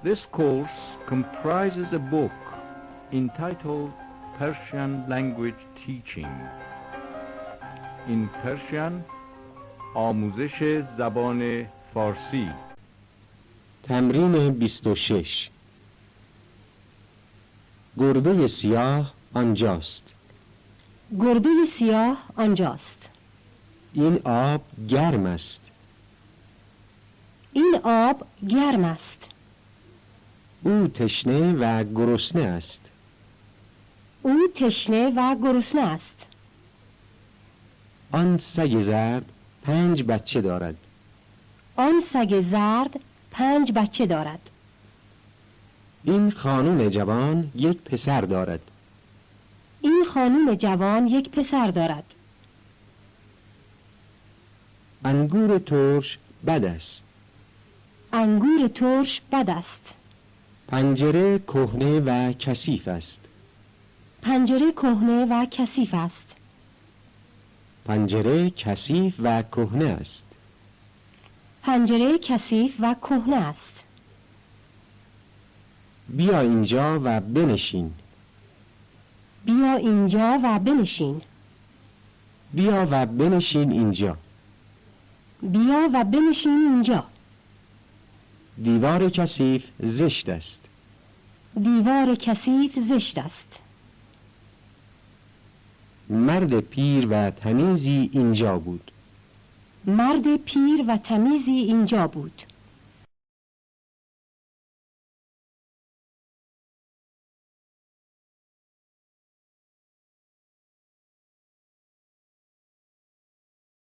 This course comprises a book entitled Persian Language Teaching. In Persian, آموزش زبان فارسی. تمرین 26. گربه سیاه آنجاست. گربه سیاه آنجاست. این آب گرم است. این آب گرم است. او تشنه و گرسنه است. او تشنه و گرسنه است. آن سگ زرد 5 بچه دارد. آن سگ زرد 5 بچه دارد. این خانم جوان یک پسر دارد. این خانم جوان یک پسر دارد. انگور ترش بد است. انگور ترش بد است. پنجره کهنه و کثیف است. پنجره کهنه و کثیف است. پنجره کثیف و کهنه است. پنجره کثیف و کهنه است. بیا اینجا و بنشین. بیا اینجا و بنشین. بیا و بنشین اینجا. بیا و بنشین اینجا. دیوار کثیف زشت است. دیوار کثیف زشت است. مرد پیر و تمیزی اینجا بود. مرد پیر و تمیزی اینجا بود.